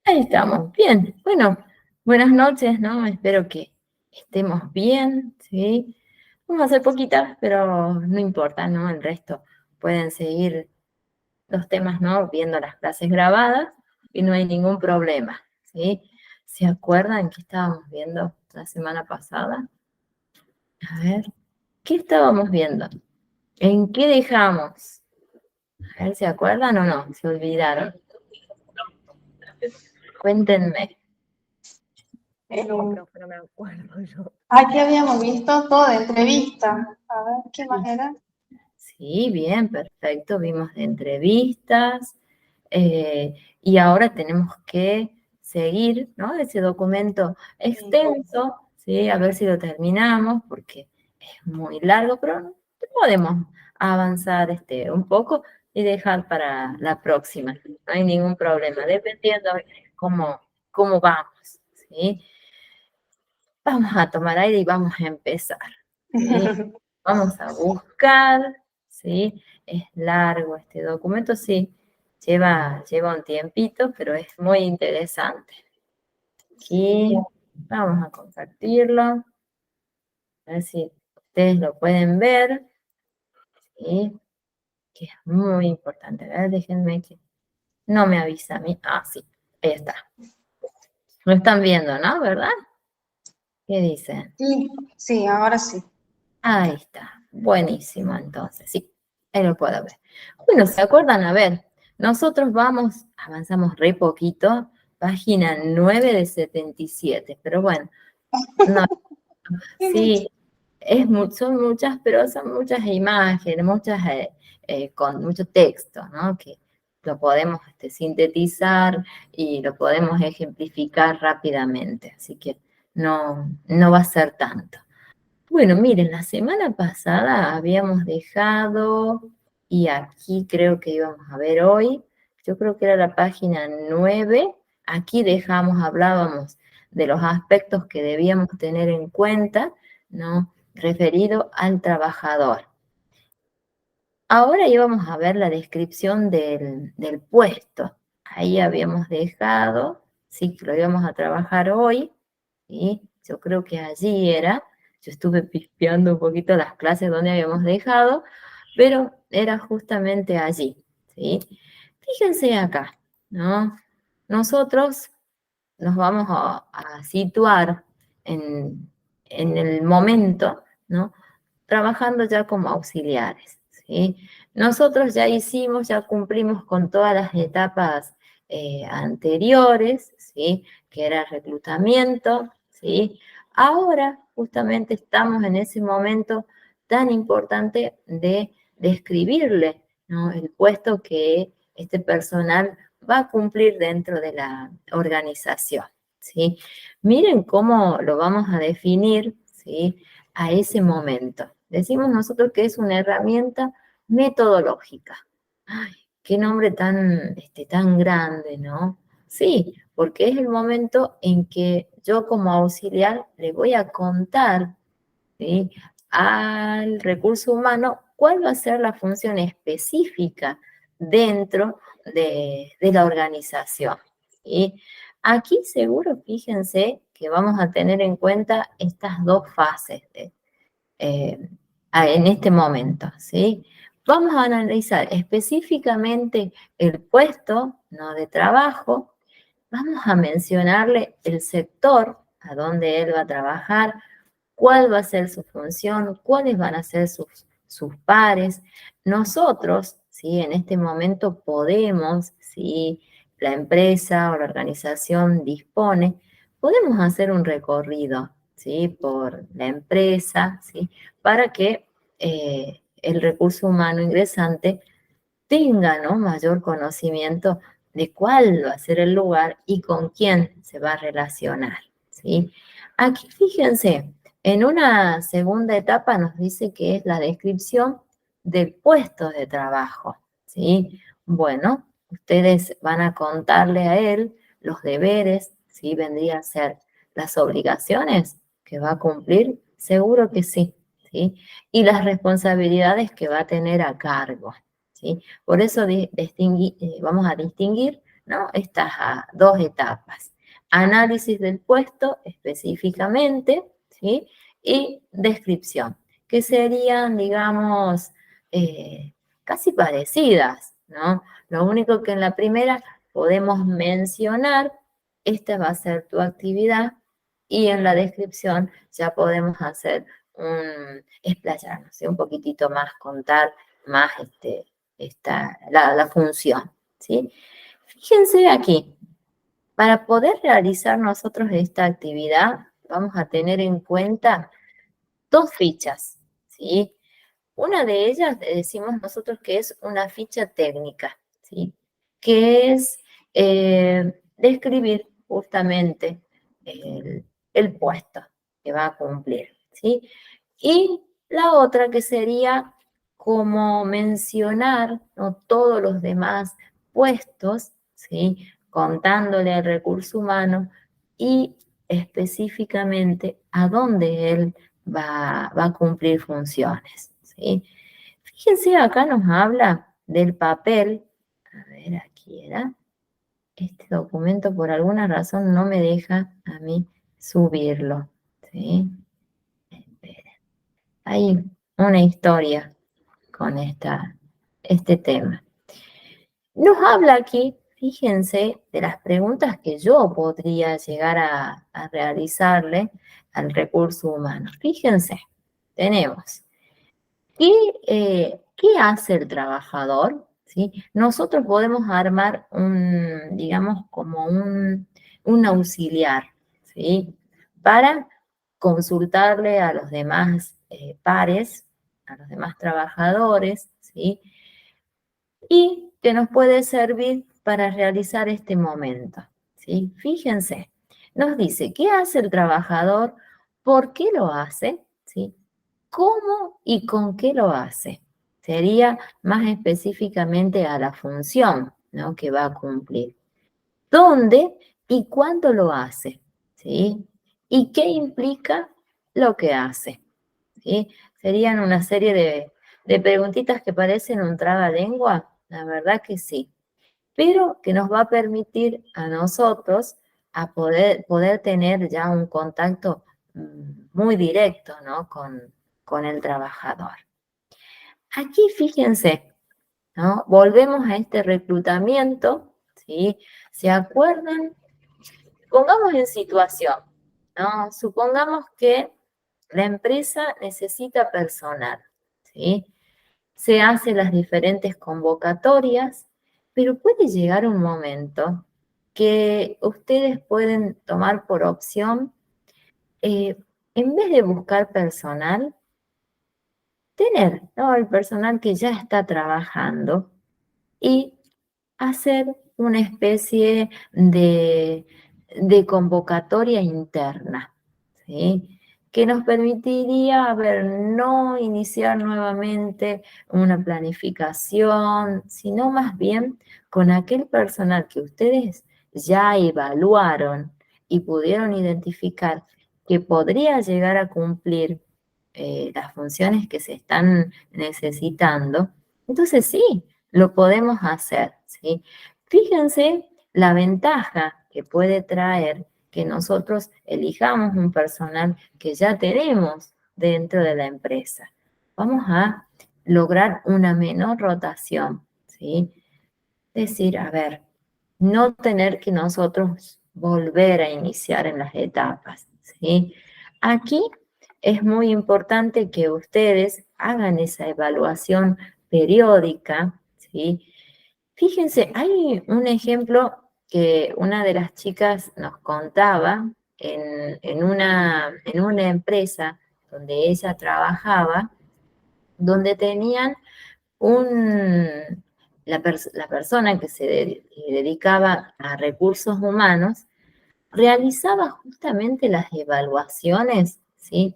Ahí estamos, bien. Bueno, buenas noches, ¿no? Espero que estemos bien, ¿sí? Vamos a hacer poquitas, pero no importa, ¿no? El resto pueden seguir los temas, ¿no? Viendo las clases grabadas y no hay ningún problema, ¿sí? ¿Se acuerdan qué estábamos viendo la semana pasada? A ver, ¿qué estábamos viendo? ¿En qué dejamos? A ver, ¿se acuerdan o no? ¿Se olvidaron? Cuéntenme. No, pero me acuerdo yo. Aquí habíamos visto todo de entrevista. A ver, ¿qué más era? Sí, bien, perfecto. Vimos de entrevistas y ahora tenemos que seguir, ¿no? Ese documento extenso, ¿sí? A ver si lo terminamos porque es muy largo, pero podemos avanzar un poco y dejar para la próxima. No hay ningún problema, dependiendo cómo, cómo vamos, ¿sí? Vamos a tomar aire y vamos a empezar, ¿sí? Vamos a buscar, ¿sí? Es largo este documento, sí, lleva un tiempito, pero es muy interesante. Aquí vamos a compartirlo, a ver si ustedes lo pueden ver, ¿sí? Que es muy importante. A ver, déjenme que no me avisa a mí. Ah, sí, ahí está. Lo están viendo, ¿no? ¿Verdad? ¿Qué dicen? Sí, ahora sí. Ahí está, buenísimo entonces, sí, ahí lo puedo ver. Bueno, ¿se acuerdan? A ver, nosotros avanzamos re poquito, página 9 de 77, pero bueno, no, sí, son muchas, pero son muchas imágenes, con mucho texto, ¿no? Que lo podemos sintetizar y lo podemos ejemplificar rápidamente, así que no va a ser tanto. Bueno, miren, la semana pasada habíamos dejado, y aquí creo que íbamos a ver hoy, yo creo que era la página 9, aquí hablábamos de los aspectos que debíamos tener en cuenta, ¿no? Referido al trabajador. Ahora íbamos a ver la descripción del puesto. Ahí habíamos dejado, sí, que lo íbamos a trabajar hoy, ¿sí? Yo creo que allí era. Yo estuve pispeando un poquito las clases donde habíamos dejado, pero era justamente allí, ¿sí? Fíjense acá, ¿no? Nosotros nos vamos a situar en el momento, ¿no? Trabajando ya como auxiliares, ¿sí? Nosotros ya cumplimos con todas las etapas anteriores, ¿sí? Que era reclutamiento, ¿sí? Ahora justamente estamos en ese momento tan importante de describirle, ¿no? El puesto que este personal va a cumplir dentro de la organización, ¿sí? Miren cómo lo vamos a definir, ¿sí? A ese momento. Decimos nosotros que es una herramienta metodológica. Ay, qué nombre tan grande, ¿no? Sí, porque es el momento en que yo como auxiliar le voy a contar, ¿sí? Al recurso humano cuál va a ser la función específica dentro de la organización, ¿sí? Aquí seguro, fíjense que vamos a tener en cuenta estas dos fases en este momento, ¿sí? Vamos a analizar específicamente el puesto, ¿no? De trabajo, vamos a mencionarle el sector a donde él va a trabajar, cuál va a ser su función, cuáles van a ser sus pares. Nosotros, ¿sí? En este momento podemos, si la empresa o la organización dispone, podemos hacer un recorrido, ¿sí? Por la empresa, ¿sí? Para que el recurso humano ingresante tenga, ¿no? Mayor conocimiento de cuál va a ser el lugar y con quién se va a relacionar, ¿sí? Aquí fíjense, en una segunda etapa nos dice que es la descripción del puesto de trabajo, ¿sí? Bueno, ustedes van a contarle a él los deberes, ¿sí? Vendría a ser las obligaciones que va a cumplir, seguro que sí, ¿sí? Y las responsabilidades que va a tener a cargo, ¿sí? Por eso vamos a distinguir ¿no? Estas dos etapas. Análisis del puesto específicamente, ¿sí? Y descripción, que serían, digamos, casi parecidas, ¿no? Lo único que en la primera podemos mencionar, esta va a ser tu actividad, y en la descripción ya podemos hacer explayarnos, ¿sí? Un poquitito más, contar más la función, ¿sí? Fíjense aquí, para poder realizar nosotros esta actividad, vamos a tener en cuenta dos fichas, ¿sí? Una de ellas decimos nosotros que es una ficha técnica, ¿sí? Que es describir justamente el puesto que va a cumplir, ¿sí? Y la otra que sería como mencionar, ¿no?, todos los demás puestos, ¿sí? Contándole al recurso humano y específicamente a dónde él va a cumplir funciones, ¿sí? Fíjense, acá nos habla del papel. A ver, aquí era. Este documento por alguna razón no me deja a mí subirlo, ¿sí? Espera. Hay una historia con este tema. Nos habla aquí, fíjense, de las preguntas que yo podría llegar a realizarle al recurso humano. Fíjense, tenemos, ¿qué hace el trabajador? ¿Sí? Nosotros podemos armar digamos, como un auxiliar, ¿sí? Para consultarle a los demás pares, a los demás trabajadores, ¿sí? Y que nos puede servir para realizar este momento, ¿sí? Fíjense, nos dice, ¿qué hace el trabajador? ¿Por qué lo hace? ¿Sí? ¿Cómo y con qué lo hace? Sería más específicamente a la función, ¿no?, que va a cumplir. ¿Dónde y cuándo lo hace? ¿Sí? ¿Y qué implica lo que hace? ¿Sí? Serían una serie de preguntitas que parecen un trabalengua, la verdad que sí, pero que nos va a permitir a nosotros a poder tener ya un contacto muy directo, ¿no?, con el trabajador. Aquí fíjense, ¿no? Volvemos a este reclutamiento, ¿sí? ¿Se acuerdan? Pongamos en situación, ¿no? Supongamos que la empresa necesita personal, ¿sí? Se hacen las diferentes convocatorias, pero puede llegar un momento que ustedes pueden tomar por opción, en vez de buscar personal, tener, ¿no?, el personal que ya está trabajando y hacer una especie de convocatoria interna, ¿sí? Que nos permitiría, a ver, no iniciar nuevamente una planificación, sino más bien con aquel personal que ustedes ya evaluaron y pudieron identificar que podría llegar a cumplir las funciones que se están necesitando. Entonces sí, lo podemos hacer, ¿sí? Fíjense la ventaja que puede traer que nosotros elijamos un personal que ya tenemos dentro de la empresa. Vamos a lograr una menor rotación, ¿sí? Es decir, a ver, no tener que nosotros volver a iniciar en las etapas, ¿sí? Aquí es muy importante que ustedes hagan esa evaluación periódica, ¿sí? Fíjense, hay un ejemplo que una de las chicas nos contaba en una empresa donde ella trabajaba, donde tenían la persona que se dedicaba a recursos humanos, realizaba justamente las evaluaciones, ¿sí?,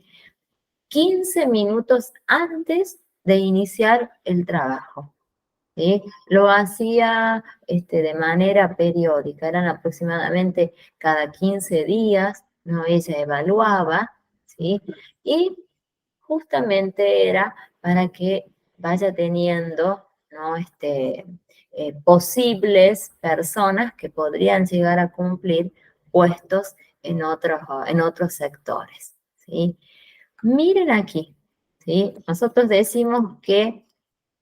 15 minutos antes de iniciar el trabajo, ¿sí? Lo hacía de manera periódica, eran aproximadamente cada 15 días, ¿no? Ella evaluaba, ¿sí? Y justamente era para que vaya teniendo, ¿no?, posibles personas que podrían llegar a cumplir puestos en otros sectores, ¿sí? Miren aquí, ¿sí? Nosotros decimos que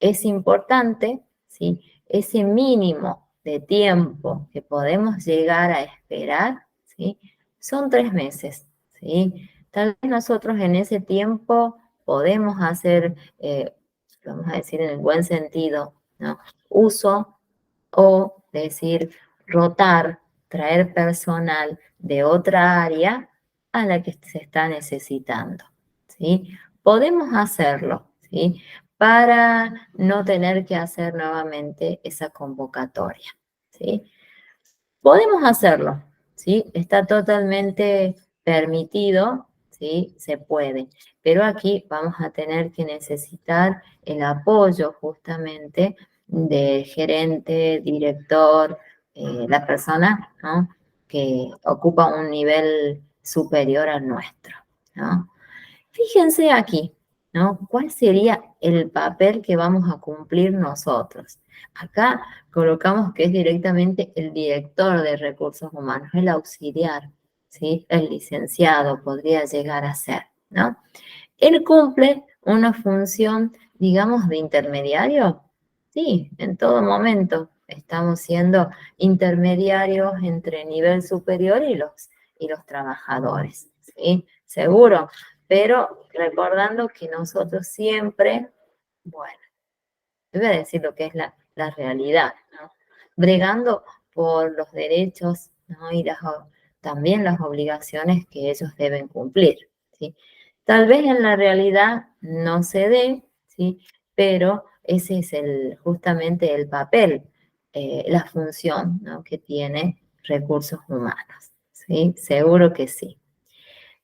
es importante, ¿sí? Ese mínimo de tiempo que podemos llegar a esperar, ¿sí? Son 3 meses, ¿sí? Tal vez nosotros en ese tiempo podemos hacer, vamos a decir en el buen sentido, ¿no? Uso o decir rotar, traer personal de otra área a la que se está necesitando, ¿sí? Podemos hacerlo, ¿sí? Para no tener que hacer nuevamente esa convocatoria, ¿sí? Podemos hacerlo, ¿sí? Está totalmente permitido, ¿sí? Se puede, pero aquí vamos a tener que necesitar el apoyo justamente del gerente, director, la persona, ¿no? Que ocupa un nivel superior al nuestro, ¿no? Fíjense aquí, ¿no? ¿Cuál sería el papel que vamos a cumplir nosotros? Acá colocamos que es directamente el director de recursos humanos, el auxiliar, ¿sí? El licenciado podría llegar a ser, ¿no? Él cumple una función, digamos, de intermediario. Sí, en todo momento estamos siendo intermediarios entre nivel superior y los trabajadores, ¿sí? Seguro, pero recordando que nosotros siempre, bueno, te voy a decir lo que es la realidad, ¿no? Bregando por los derechos, ¿no? Y también las obligaciones que ellos deben cumplir, ¿sí? Tal vez en la realidad no se dé, ¿sí? Pero ese es justamente el papel, la función, ¿no? Que tiene recursos humanos, ¿sí? Seguro que sí.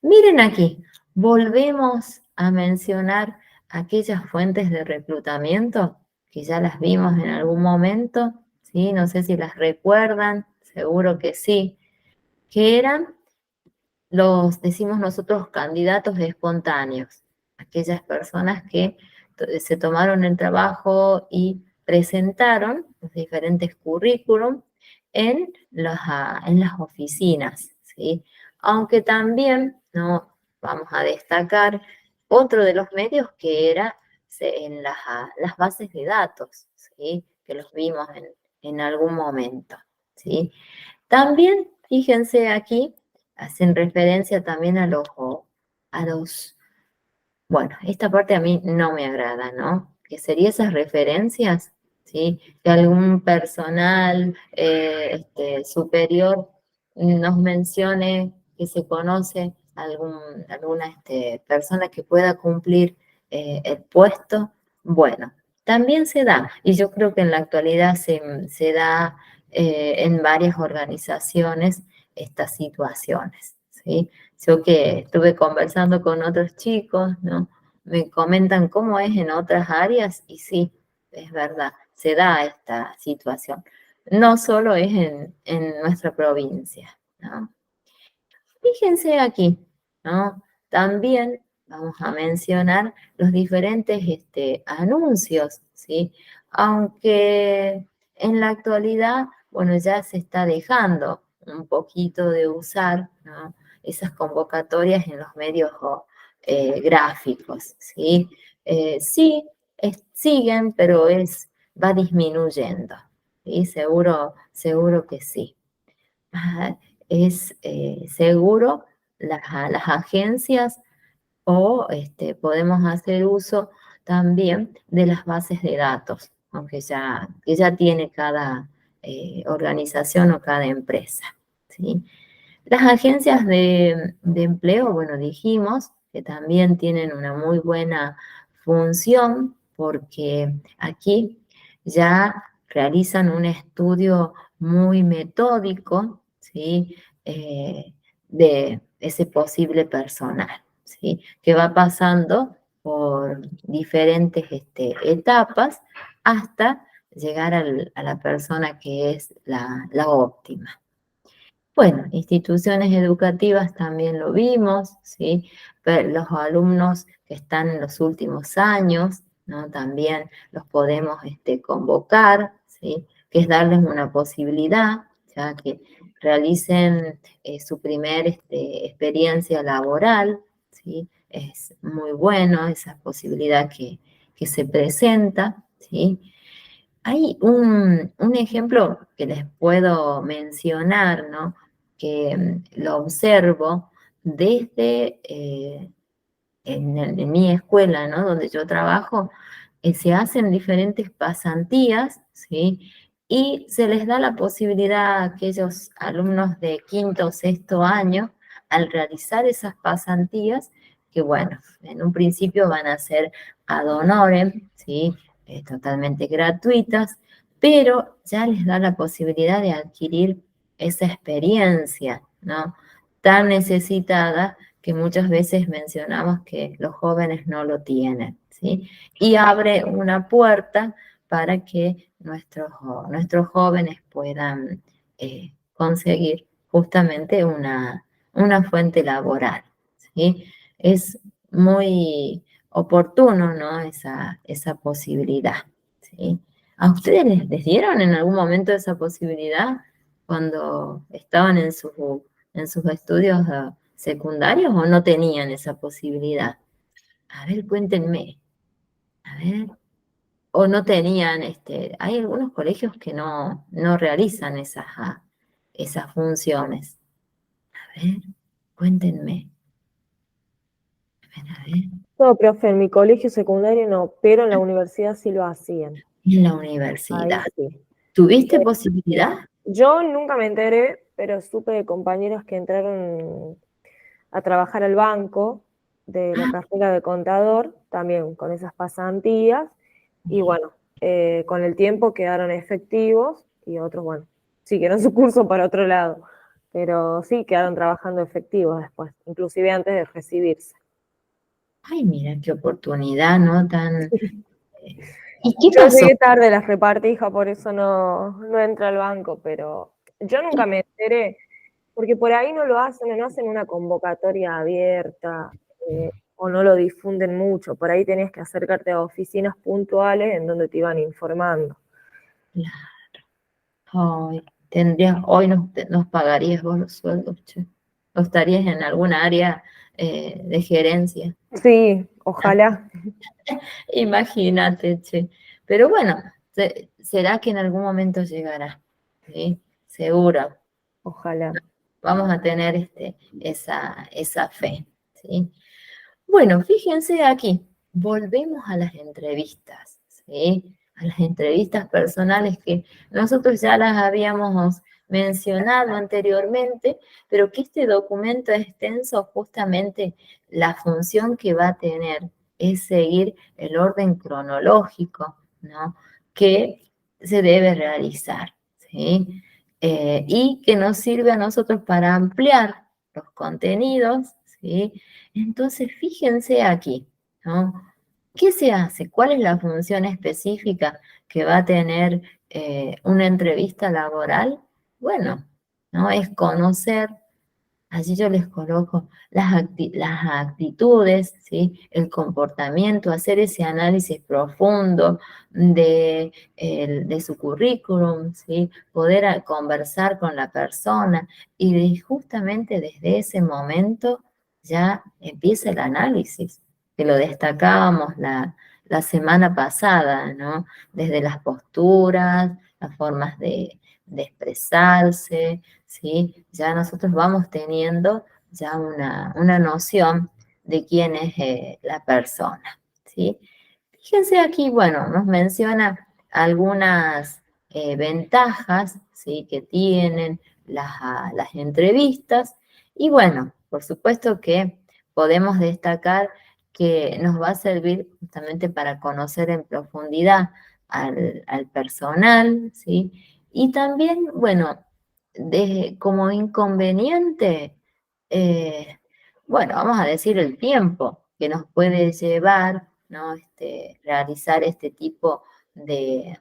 Miren aquí, volvemos a mencionar aquellas fuentes de reclutamiento que ya las vimos en algún momento, ¿sí? No sé si las recuerdan, seguro que sí, que eran decimos nosotros, candidatos espontáneos, aquellas personas que se tomaron el trabajo y presentaron los diferentes currículum en las oficinas, ¿sí? Aunque también, ¿no? Vamos a destacar otro de los medios que era en las bases de datos, ¿sí? Que los vimos en algún momento, ¿sí? También, fíjense aquí, hacen referencia también a los, bueno, esta parte a mí no me agrada, ¿no? Que serían esas referencias, ¿sí? Que algún personal superior nos mencione que se conoce alguna persona que pueda cumplir el puesto. Bueno, también se da, y yo creo que en la actualidad se da en varias organizaciones estas situaciones, ¿sí? Yo que estuve conversando con otros chicos, ¿no? Me comentan cómo es en otras áreas y sí, es verdad, se da esta situación. No solo es en nuestra provincia, ¿no? Fíjense aquí, ¿no? También vamos a mencionar los diferentes anuncios, ¿sí? Aunque en la actualidad, bueno, ya se está dejando un poquito de usar, ¿no? Esas convocatorias en los medios gráficos, ¿sí? Sí, siguen, pero va disminuyendo, ¿sí? Seguro que sí. Ah, es seguro las agencias o podemos hacer uso también de las bases de datos, aunque que ya tiene cada organización o cada empresa, ¿sí? Las agencias de empleo, bueno, dijimos que también tienen una muy buena función porque aquí ya realizan un estudio muy metódico, ¿sí? De ese posible personal, ¿sí? Que va pasando por diferentes etapas hasta llegar a la persona que es la óptima. Bueno, instituciones educativas también lo vimos, ¿sí? Pero los alumnos que están en los últimos años, ¿no? También los podemos convocar, ¿sí? que es darles una posibilidad, ya que realicen su primer experiencia laboral, ¿sí? Es muy bueno esa posibilidad que se presenta, ¿sí? Hay un ejemplo que les puedo mencionar, ¿no? Que lo observo desde en mi escuela, ¿no? Donde yo trabajo, se hacen diferentes pasantías, ¿sí? Y se les da la posibilidad a aquellos alumnos de quinto o sexto año, al realizar esas pasantías, que bueno, en un principio van a ser ad honorem, ¿sí? Totalmente gratuitas, pero ya les da la posibilidad de adquirir esa experiencia, ¿no? Tan necesitada que muchas veces mencionamos que los jóvenes no lo tienen, ¿sí? Y abre una puerta para que nuestros jóvenes puedan conseguir justamente una fuente laboral, ¿sí? Es muy oportuno, ¿no? Esa posibilidad, ¿sí? ¿A ustedes les dieron en algún momento esa posibilidad cuando estaban en sus estudios secundarios o no tenían esa posibilidad? A ver, cuéntenme. A ver. O no tenían, hay algunos colegios que no realizan esas funciones. A ver, cuéntenme. A ver, No, profe, en mi colegio secundario no, pero en la universidad sí lo hacían. en la Ahí universidad. sí. ¿Tuviste posibilidad? Yo nunca me enteré, pero supe de compañeros que entraron a trabajar al banco de la Ah, carrera de contador, también con esas pasantías, y bueno, con el tiempo quedaron efectivos y otros, bueno, siguieron su curso para otro lado, pero sí quedaron trabajando efectivos después, inclusive antes de recibirse. ay, mira qué oportunidad, ¿no? ¿Y qué Yo pasó? llegué tarde, las repartija, por eso no entra al banco, pero yo nunca me enteré, porque por ahí no lo hacen, no hacen una convocatoria abierta, o no lo difunden mucho, por ahí tenías que acercarte a oficinas puntuales en donde te iban informando. Ay, hoy nos pagarías vos los sueldos, che. O estarías en alguna área de gerencia. Sí, ojalá, Imagínate, che. Pero bueno, será que en algún momento llegará, ¿sí? Seguro. ojalá. Vamos a tener esa fe, ¿sí? Bueno, fíjense aquí, volvemos a las entrevistas, ¿sí? A las entrevistas personales que nosotros ya las habíamos mencionado anteriormente, pero que este documento extenso justamente la función que va a tener es seguir el orden cronológico, ¿no? Que se debe realizar, ¿sí? Y que nos sirve a nosotros para ampliar los contenidos, ¿sí? Entonces, fíjense aquí, ¿no? ¿Qué se hace? ¿Cuál es la función específica que va a tener una entrevista laboral? Bueno, ¿no? Es conocer. Allí yo les coloco las actitudes, ¿sí? El comportamiento, hacer ese análisis profundo de su currículum, ¿sí? Poder conversar con la persona y justamente desde ese momento ya empieza el análisis, que lo destacábamos la semana pasada, ¿no? Desde las posturas, las formas de expresarse, ¿sí? Ya nosotros vamos teniendo ya una noción de quién es la persona, ¿sí? Fíjense aquí, bueno, nos menciona algunas ventajas, ¿sí? Que tienen las entrevistas y bueno, por supuesto que podemos destacar que nos va a servir justamente para conocer en profundidad al personal, ¿sí? Y también, bueno, como inconveniente, eh, bueno, vamos a decir el tiempo que nos puede llevar, ¿no? Realizar este tipo de,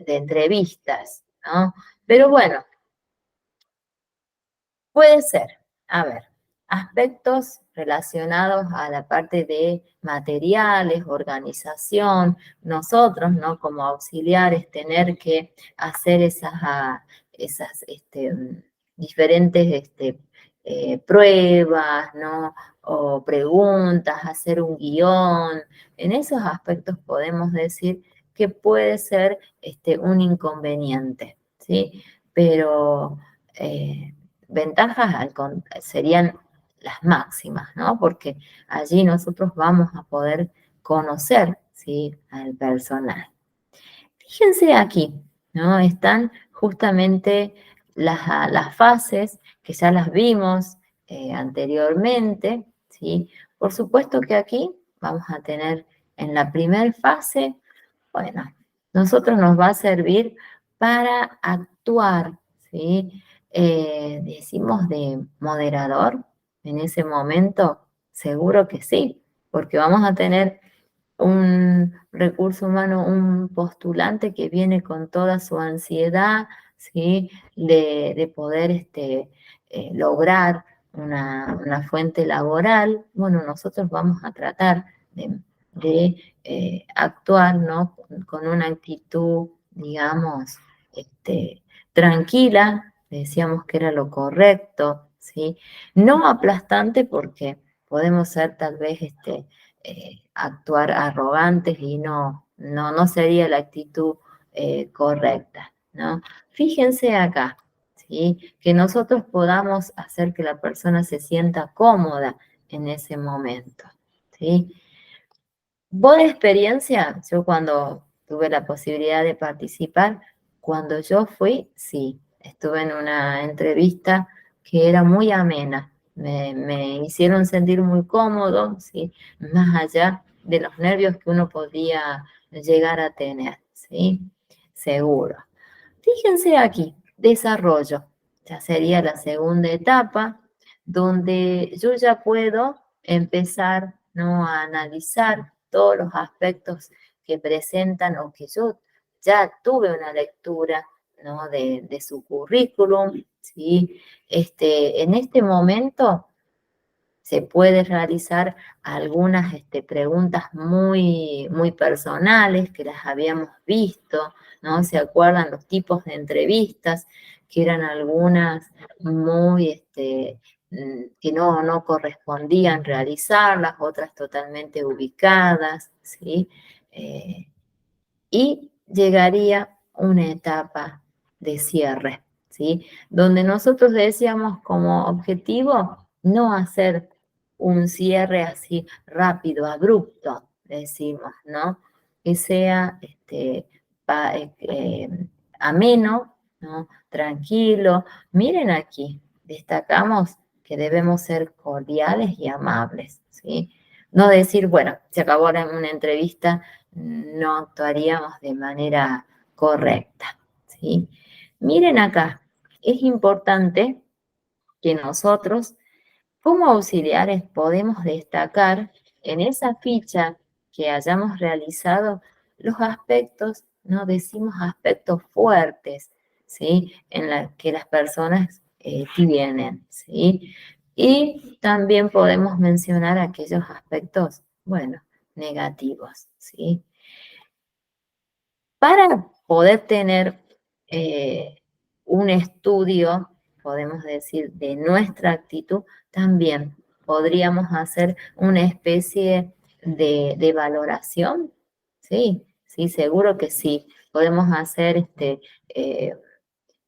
de entrevistas, ¿no? Pero bueno, puede ser. A ver. aspectos relacionados a la parte de materiales, organización, nosotros, ¿no? Como auxiliares, tener que hacer esas diferentes pruebas, ¿no? O preguntas, hacer un guión. En esos aspectos podemos decir que puede ser un inconveniente, ¿sí? Pero ventajas serían las máximas, ¿no? Porque allí nosotros vamos a poder conocer, ¿sí? Al personal. Fíjense aquí, ¿no? Están justamente las fases que ya las vimos anteriormente, ¿sí? Por supuesto que aquí vamos a tener en la primera fase, bueno, nosotros nos va a servir para actuar, ¿sí? Decimos de moderador en ese momento, seguro que sí, porque vamos a tener un recurso humano, un postulante que viene con toda su ansiedad, ¿sí? De poder lograr una fuente laboral. Bueno, nosotros vamos a tratar de actuar, ¿no? Con una actitud, digamos, tranquila, decíamos que era lo correcto, ¿sí? No aplastante porque podemos ser tal vez actuar arrogantes y no sería la actitud correcta, ¿no? Fíjense acá, ¿sí? Que nosotros podamos hacer que la persona se sienta cómoda en ese momento, ¿sí? Vos de experiencia, yo cuando tuve la posibilidad de participar, cuando yo fui, sí, estuve en una entrevista que era muy amena, me hicieron sentir muy cómodo, ¿sí? Más allá de los nervios que uno podía llegar a tener, ¿sí? Seguro. Fíjense aquí, desarrollo, ya sería la segunda etapa, donde yo ya puedo empezar, ¿no? A analizar todos los aspectos que presentan o que yo ya tuve una lectura, ¿no? de su currículum, ¿sí? En este momento se puede realizar algunas preguntas muy personales que las habíamos visto, ¿no? ¿Se acuerdan los tipos de entrevistas? Que eran algunas muy, que no correspondían realizarlas, otras totalmente ubicadas, ¿sí? Y llegaría una etapa de cierre, ¿sí? Donde nosotros decíamos como objetivo no hacer un cierre así rápido, abrupto, decimos, ¿no? Que sea ameno, ¿no? Tranquilo. Miren aquí, destacamos que debemos ser cordiales y amables, ¿sí? No decir, bueno, se acabó una entrevista, no actuaríamos de manera correcta, ¿sí? Miren acá, es importante que nosotros, como auxiliares, podemos destacar en esa ficha que hayamos realizado los aspectos, no decimos aspectos fuertes, ¿sí? En la que las personas tienen, ¿sí? Y también podemos mencionar aquellos aspectos, bueno, negativos, ¿sí? Para poder tener un estudio, podemos decir, de nuestra actitud, también podríamos hacer una especie de valoración. Sí, sí, seguro que sí. Podemos hacer eh,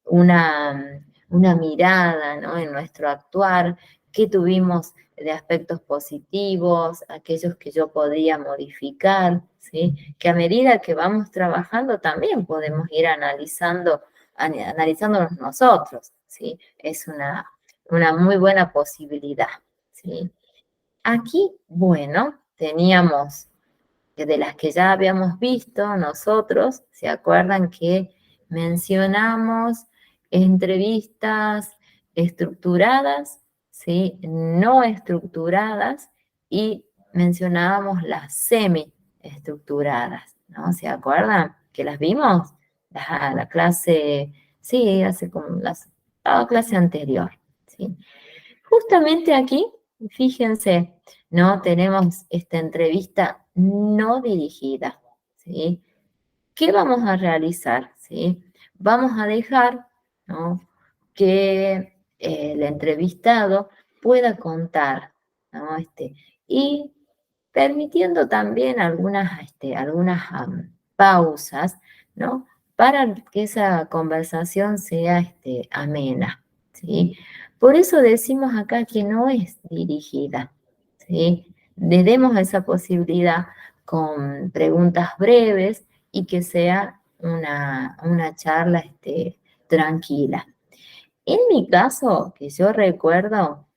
una mirada, ¿no? En nuestro actuar, qué tuvimos de aspectos positivos, aquellos que yo podría modificar, ¿sí? Que a medida que vamos trabajando también podemos ir analizándonos nosotros, ¿sí? Es una muy buena posibilidad, ¿sí? Aquí, bueno, teníamos de las que ya habíamos visto nosotros, ¿se acuerdan que mencionamos entrevistas estructuradas, ¿sí? No estructuradas y mencionábamos las semi-estructuradas, ¿no? ¿Se acuerdan que las vimos? La clase, sí, hace como la clase anterior, ¿sí? Justamente aquí, fíjense, ¿no? Tenemos esta entrevista no dirigida, ¿sí? ¿Qué vamos a realizar? ¿Sí? Vamos a dejar, ¿no?, que el entrevistado pueda contar, ¿no? Y permitiendo también algunas pausas, ¿no? Para que esa conversación sea amena, ¿sí? Por eso decimos acá que no es dirigida, ¿sí? Le demos esa posibilidad con preguntas breves y que sea una charla tranquila. En mi caso, que yo recuerdo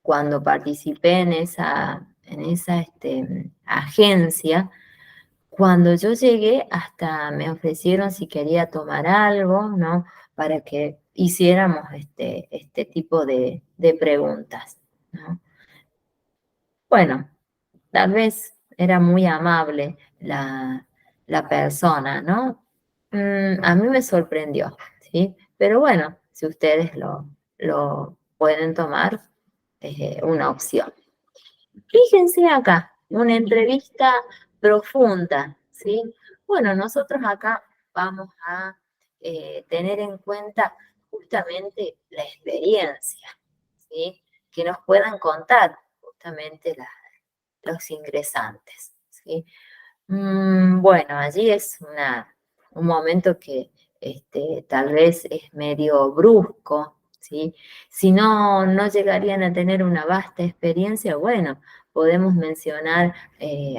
cuando participé en esa agencia, cuando yo llegué hasta me ofrecieron si quería tomar algo, ¿no? Para que hiciéramos este tipo de preguntas, ¿no? Bueno, tal vez era muy amable la persona, ¿no? A mí me sorprendió, ¿sí? Pero bueno, si ustedes lo pueden tomar, es una opción. Fíjense acá, una entrevista profunda, ¿sí? Bueno, nosotros acá vamos a tener en cuenta justamente la experiencia, ¿sí? Que nos puedan contar justamente los ingresantes, ¿sí? Bueno, allí es un momento que tal vez es medio brusco, ¿sí? Si no llegarían a tener una vasta experiencia, bueno, podemos mencionar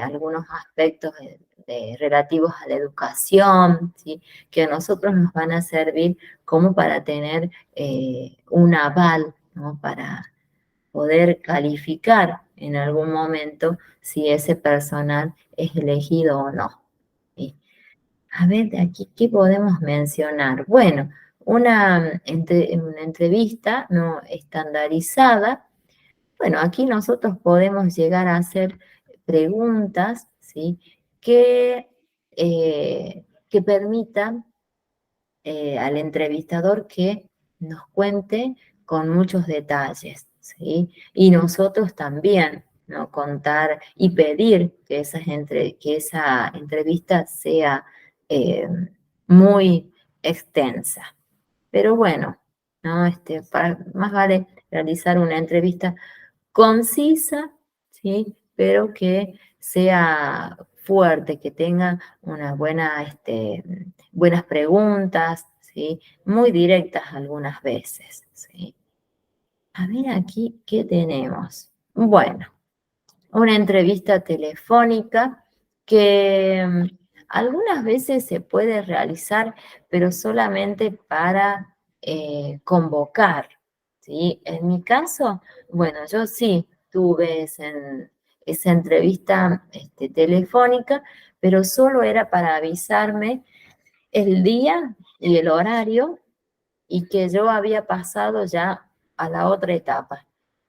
algunos aspectos relativos a la educación, ¿sí? Que a nosotros nos van a servir como para tener un aval, ¿no? Para poder calificar en algún momento si ese personal es elegido o no. ¿Sí? A ver, de aquí, ¿qué podemos mencionar? Bueno, una entrevista no estandarizada. Bueno, aquí nosotros podemos llegar a hacer preguntas, ¿sí? Que permitan al entrevistador que nos cuente con muchos detalles, ¿sí? Y nosotros también, ¿no? Contar y pedir que esa entrevista sea eh, muy extensa. Pero bueno, ¿no? Más vale realizar una entrevista concisa, ¿sí? Pero que sea fuerte, que tenga buenas preguntas, ¿sí? Muy directas algunas veces, ¿sí? A ver aquí, ¿qué tenemos? Bueno, una entrevista telefónica que algunas veces se puede realizar, pero solamente para convocar, ¿sí? En mi caso, bueno, yo sí tuve esa entrevista telefónica, pero solo era para avisarme el día y el horario y que yo había pasado ya a la otra etapa.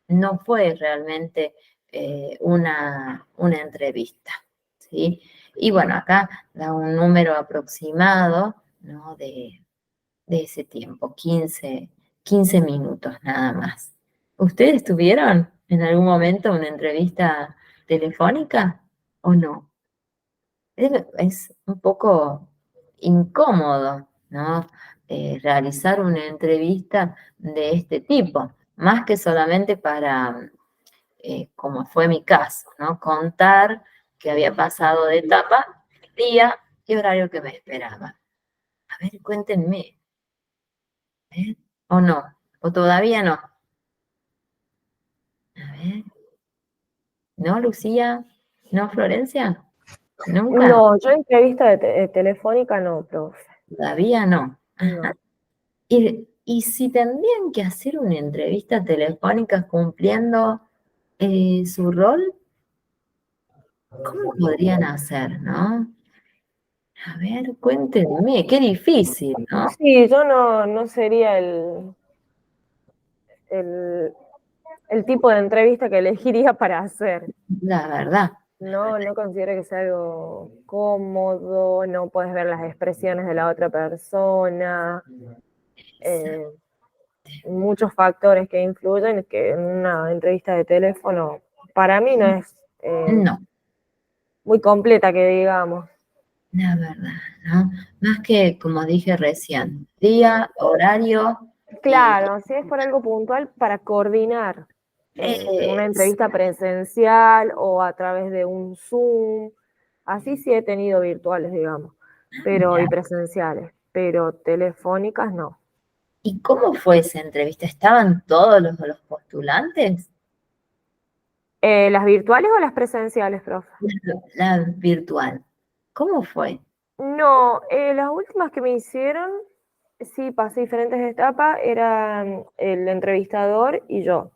No fue realmente una entrevista, ¿sí? Y bueno, acá da un número aproximado, ¿no? de ese tiempo, 15 minutos nada más. ¿Ustedes tuvieron en algún momento una entrevista telefónica o no? Es un poco incómodo, ¿no? Realizar una entrevista de este tipo, más que solamente para, como fue mi caso, ¿no? Contar qué había pasado de etapa, día y horario que me esperaba. A ver, cuéntenme, ¿eh? ¿O no? ¿O todavía no? A ver, ¿no, Lucía? ¿No, Florencia? ¿Nunca? No, yo entrevista telefónica no, profe. Todavía no. No. Y si tendrían que hacer una entrevista telefónica cumpliendo su rol, ¿cómo podrían hacer, no? A ver, cuéntenme, qué difícil, ¿no? Sí, yo no sería el tipo de entrevista que elegiría para hacer. La verdad. No considero que sea algo cómodo, no puedes ver las expresiones de la otra persona. muchos factores que influyen, que en una entrevista de teléfono para mí no es No, muy completa, que digamos. la verdad, ¿no? Más que, como dije recién, día, horario y Claro, si es por algo puntual, para coordinar una es, entrevista presencial o a través de un Zoom, así sí he tenido virtuales, digamos, pero y mira, presenciales, pero telefónicas no. ¿y cómo fue esa entrevista? ¿Estaban todos los postulantes? ¿Las virtuales o las presenciales, profe? La virtual. ¿Cómo fue? No, las últimas que me hicieron, sí, pasé diferentes etapas, eran el entrevistador y yo.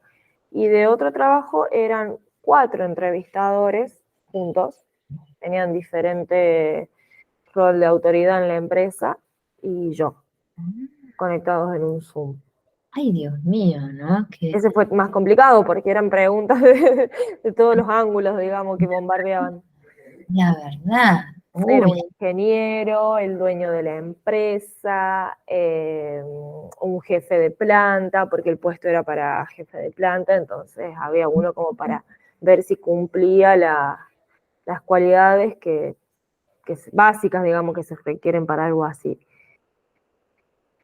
Y de otro trabajo eran 4 entrevistadores juntos, tenían diferente rol de autoridad en la empresa y yo, conectados en un Zoom. Ay, Dios mío, ¿no? Que Ese fue más complicado porque eran preguntas de todos los ángulos, digamos, que bombardeaban. la verdad, Era un uy, ingeniero, el dueño de la empresa, un jefe de planta, porque el puesto era para jefe de planta, entonces había uno como para ver si cumplía las cualidades básicas, digamos, que se requieren para algo así.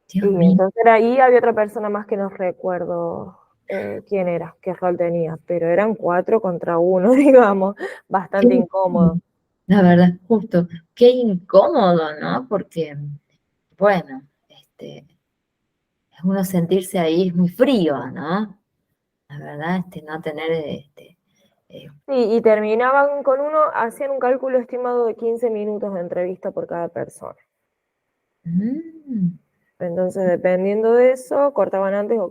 Dios Y mío. entonces ahí había otra persona más que no recuerdo quién era, qué rol tenía, pero eran 4 contra 1, digamos, Qué bastante incómodo. La verdad, justo, qué incómodo, ¿no? Porque, bueno, es uno sentirse ahí es muy frío, ¿no? La verdad, no tener, eh, Sí, y terminaban con uno, hacían un cálculo estimado de 15 minutos de entrevista por cada persona. mm, Entonces, dependiendo de eso, cortaban antes o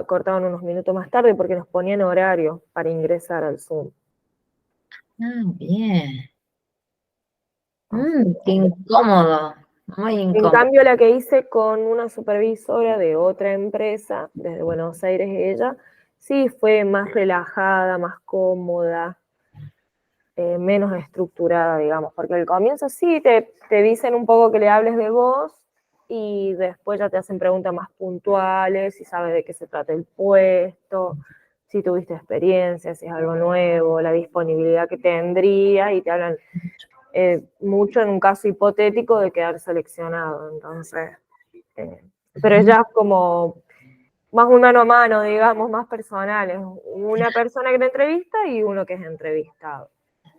cortaban unos minutos más tarde porque nos ponían horario para ingresar al Zoom. bien. Así Qué incómodo, muy En incómodo. cambio, la que hice con una supervisora de otra empresa, desde Buenos Aires ella, sí fue más relajada, más cómoda, menos estructurada, digamos, porque al comienzo sí te dicen un poco que le hables de vos y después ya te hacen preguntas más puntuales, si sabes de qué se trata el puesto, si tuviste experiencia, si es algo nuevo, la disponibilidad que tendrías y te hablan mucho en un caso hipotético de quedar seleccionado, entonces, pero ya como más un mano a mano, digamos, más personales, una persona que te entrevista y uno que es entrevistado.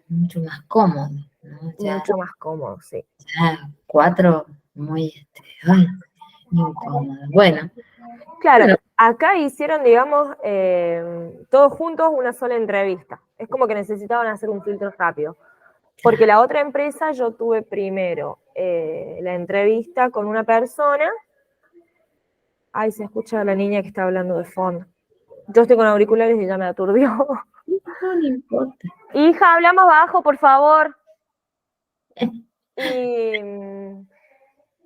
Mucho más cómodo, ¿no? Mucho más cómodo, sí. Ya 4, muy, ay, incómodo. Bueno, Claro, bueno, acá hicieron, digamos, todos juntos una sola entrevista. Es como que necesitaban hacer un filtro rápido. Porque la otra empresa yo tuve primero la entrevista con una persona. Ay, se escucha a la niña que está hablando de fondo. Yo estoy con auriculares y ya me aturdió. no importa. Hija, habla más bajo, por favor. Y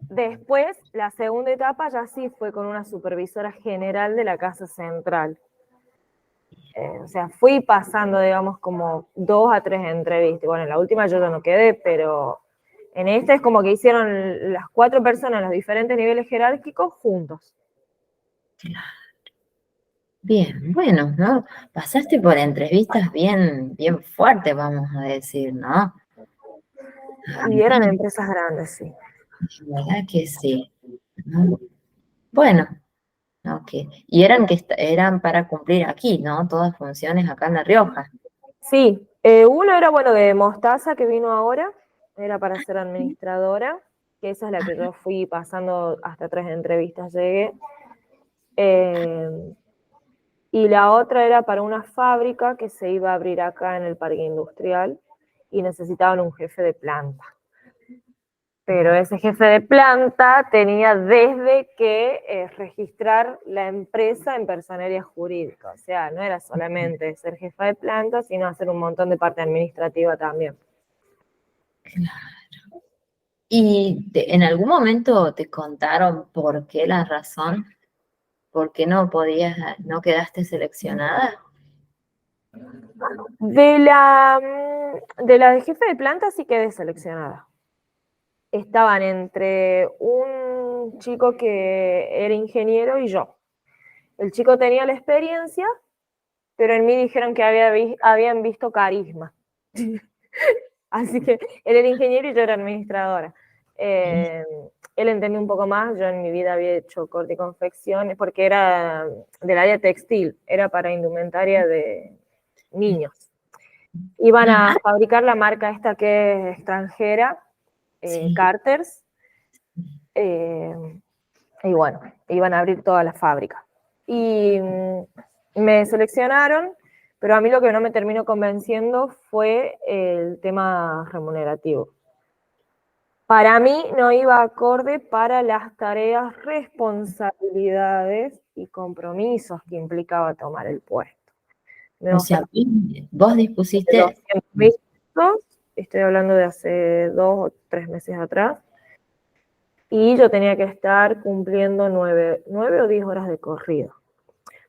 después, la segunda etapa ya sí fue con una supervisora general de la Casa Central. O sea, fui pasando, digamos, como 2 a 3 entrevistas. Bueno, en la última yo ya no quedé, pero en esta es como que hicieron las 4 personas, los diferentes niveles jerárquicos, juntos. Bien, bueno, ¿no? Pasaste por entrevistas bien, bien fuertes, vamos a decir, ¿no? Y eran empresas grandes, sí. La verdad que sí, ¿no? Bueno, ok. Y eran eran para cumplir aquí, ¿no? Todas funciones acá en La Rioja. Sí, uno era, bueno, de Mostaza, que vino ahora, era para ser administradora, que esa es la que yo fui pasando hasta 3 entrevistas, llegué. Y la otra era para una fábrica que se iba a abrir acá en el parque industrial y necesitaban un jefe de planta. Pero ese jefe de planta tenía desde que registrar la empresa en personería jurídica. O sea, no era solamente ser jefa de planta, sino hacer un montón de parte administrativa también. ¿Y en algún momento te contaron por qué la razón? ¿Por qué no podías, no quedaste seleccionada? De la de jefe de planta sí quedé seleccionada. Estaban entre un chico que era ingeniero y yo. El chico tenía la experiencia, pero en mí dijeron que habían visto carisma. Así que él era ingeniero y yo era administradora. Él entendió un poco más, yo en mi vida había hecho corte y confección, porque era del área textil, era para indumentaria de niños. Iban a fabricar la marca esta que es extranjera, Sí. Carters, y bueno, iban a abrir toda la fábrica. Y me seleccionaron, pero a mí lo que no me terminó convenciendo fue el tema remunerativo. Para mí no iba acorde para las tareas, responsabilidades y compromisos que implicaba tomar el puesto. O sea, vos dispusiste... 200.000 pesos, estoy hablando de hace 2 o 3 meses atrás, y yo tenía que estar cumpliendo 9 o 10 horas de corrido.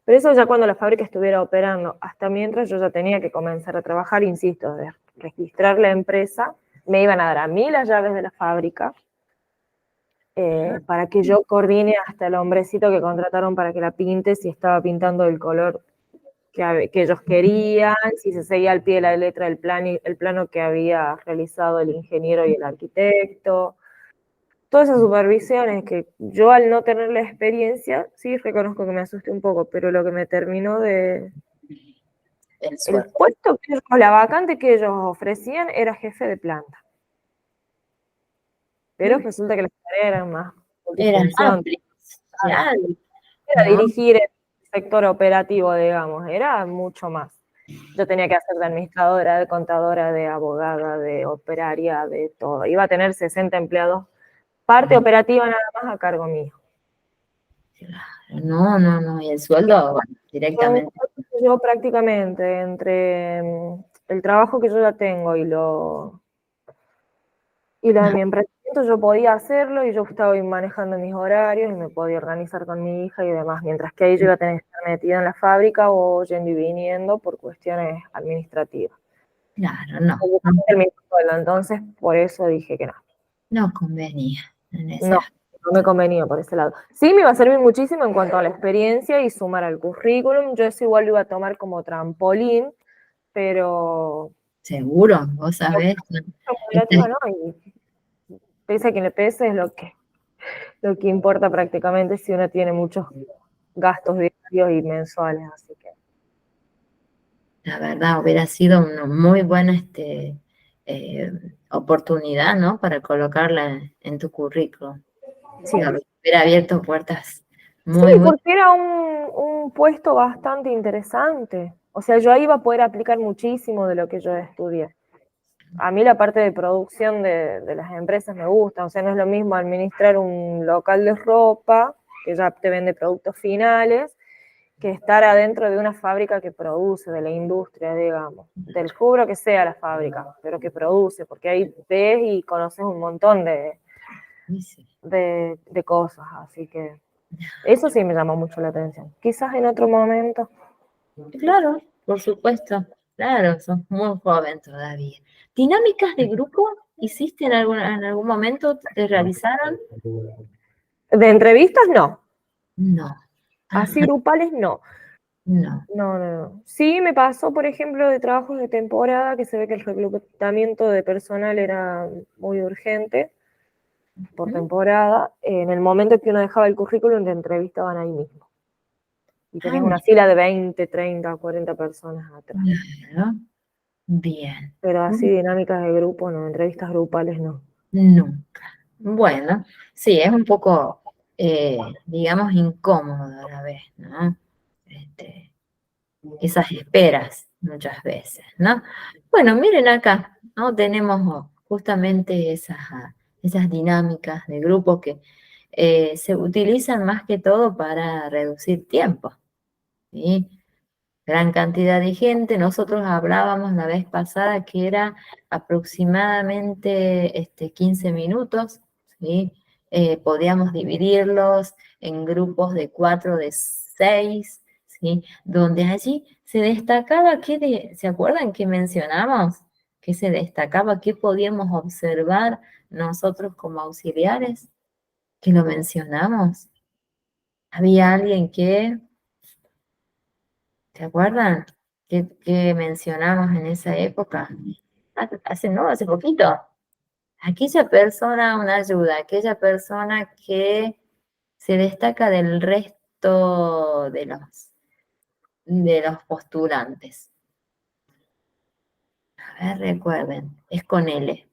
Pero eso ya cuando la fábrica estuviera operando, hasta mientras yo ya tenía que comenzar a trabajar, insisto, de registrar la empresa, me iban a dar a mí las llaves de la fábrica, para que yo coordine hasta el hombrecito que contrataron para que la pinte, si estaba pintando el color que ellos querían, si se seguía al pie de la letra el plano que había realizado el ingeniero y el arquitecto. Todas esas supervisiones que yo, al no tener la experiencia, sí reconozco que me asusté un poco, pero lo que me terminó de... El puesto que ellos, la vacante que ellos ofrecían era jefe de planta. Pero resulta que las tareas eran más Eran multifunción. amplias, claro. Era ¿no? dirigir el sector operativo, digamos, era mucho más. Yo tenía que hacer de administradora, de contadora, de abogada, de operaria, de todo. Iba a tener 60 empleados, parte operativa nada más a cargo mío. No, y el sueldo, bueno, directamente. Yo prácticamente, entre el trabajo que yo ya tengo y lo de mi emprendimiento, yo podía hacerlo y yo estaba manejando mis horarios y me podía organizar con mi hija y demás, mientras que ahí yo iba a tener que estar metida en la fábrica o yendo y viniendo por cuestiones administrativas. Claro, no. El mismo sueldo, entonces por eso dije que no. No convenía en ese No, no me convenía por ese lado. Sí me iba a servir muchísimo en cuanto a la experiencia y sumar al currículum. Yo eso igual lo iba a tomar como trampolín, pero... Seguro, vos sabés. No, y pese a quien le pese es lo que importa prácticamente si uno tiene muchos gastos diarios y mensuales, así que... La verdad, hubiera sido una muy buena oportunidad, ¿no? Para colocarla en tu currículum. Sí. Hubiera abierto puertas Sí, porque era un puesto bastante interesante. O sea, yo ahí iba a poder aplicar muchísimo de lo que yo estudié. A mí la parte de producción de las empresas me gusta, o sea, no es lo mismo administrar un local de ropa, que ya te vende productos finales, que estar adentro de una fábrica que produce, de la industria, digamos, del rubro que sea la fábrica, pero que produce, porque ahí ves y conoces un montón de cosas, así que eso sí me llamó mucho la atención. Quizás en otro momento. Claro, por supuesto, claro, sos muy joven todavía. ¿Dinámicas de grupo hiciste en algún momento? ¿Te realizaron? ¿De entrevistas? No. No. Así grupales, no. No. No. Sí me pasó, por ejemplo, de trabajos de temporada, que se ve que el reclutamiento de personal era muy urgente por temporada. En el momento que uno dejaba el currículum, te entrevistaban ahí mismo. Y tenías una fila de 20, 30, 40 personas atrás. Claro. Bien. Pero así dinámicas de grupo, no, entrevistas grupales no. Nunca. Bueno, sí, es un poco, digamos, incómodo a la vez, ¿no? Esas esperas muchas veces, ¿no? Bueno, miren acá, ¿no? Tenemos justamente esas dinámicas de grupo que se utilizan más que todo para reducir tiempo, ¿sí? Gran cantidad de gente. Nosotros hablábamos la vez pasada que era aproximadamente 15 minutos, ¿sí? Podíamos dividirlos en grupos de 4, de 6, ¿sí? Donde allí se destacaba, ¿se acuerdan que mencionamos? ¿Qué se destacaba? ¿Qué podíamos observar nosotros como auxiliares? Que lo mencionamos. Había alguien que ¿Se acuerdan? ¿Qué mencionamos en esa época? Hace poquito. Aquella persona, una ayuda, aquella persona que se destaca del resto de los postulantes. A ver, recuerden, es con L.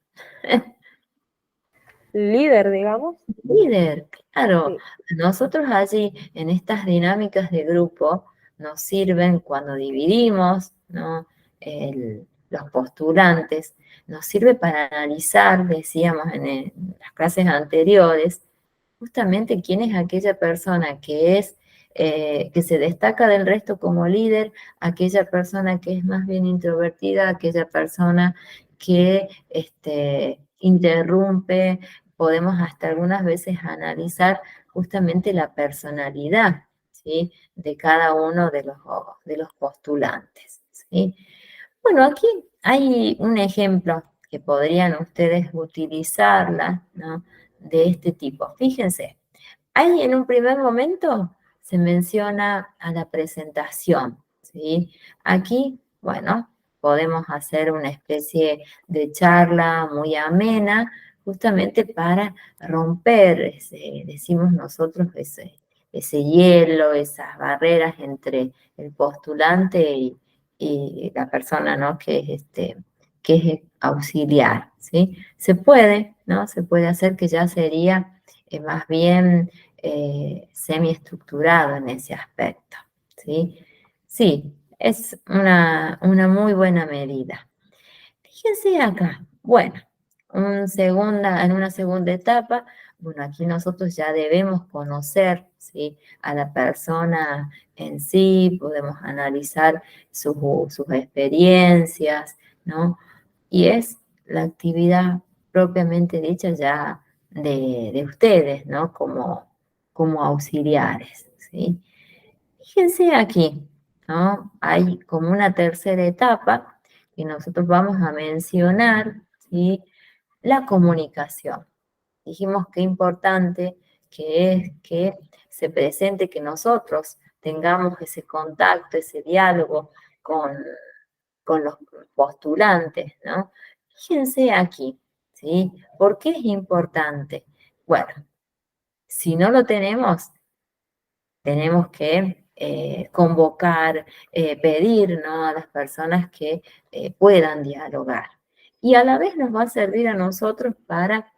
Líder, digamos. Líder, claro. Sí. Nosotros allí, en estas dinámicas de grupo, nos sirven cuando dividimos, ¿no? Los postulantes, nos sirve para analizar, decíamos en las clases anteriores, justamente quién es aquella persona que se destaca del resto como líder, aquella persona que es más bien introvertida, aquella persona que interrumpe. Podemos hasta algunas veces analizar justamente la personalidad, ¿sí? De cada uno de los postulantes, ¿sí? Bueno, aquí hay un ejemplo que podrían ustedes utilizarla, ¿no? De este tipo. Fíjense, ahí en un primer momento se menciona a la presentación, ¿sí? Aquí, bueno, podemos hacer una especie de charla muy amena, justamente para romper, decimos nosotros, ese hielo, esas barreras entre el postulante y la persona, ¿no? Que es auxiliar, ¿sí? Se puede, ¿no? Se puede hacer, que ya sería más bien semiestructurado en ese aspecto, ¿sí? Sí, es una muy buena medida. Fíjense acá, bueno, en una segunda etapa, bueno, aquí nosotros ya debemos conocer, ¿sí? A la persona en sí, podemos analizar sus experiencias, ¿no? Y es la actividad propiamente dicha ya de ustedes, ¿no? Como auxiliares, ¿sí? Fíjense aquí, ¿no? Hay como una tercera etapa que nosotros vamos a mencionar, ¿sí? La comunicación. Dijimos que importante que es que se presente, que nosotros tengamos ese contacto, ese diálogo con los postulantes, ¿no? Fíjense aquí, ¿sí? ¿Por qué es importante? Bueno, si no lo tenemos que convocar, pedir, ¿no? A las personas que puedan dialogar. Y a la vez nos va a servir a nosotros para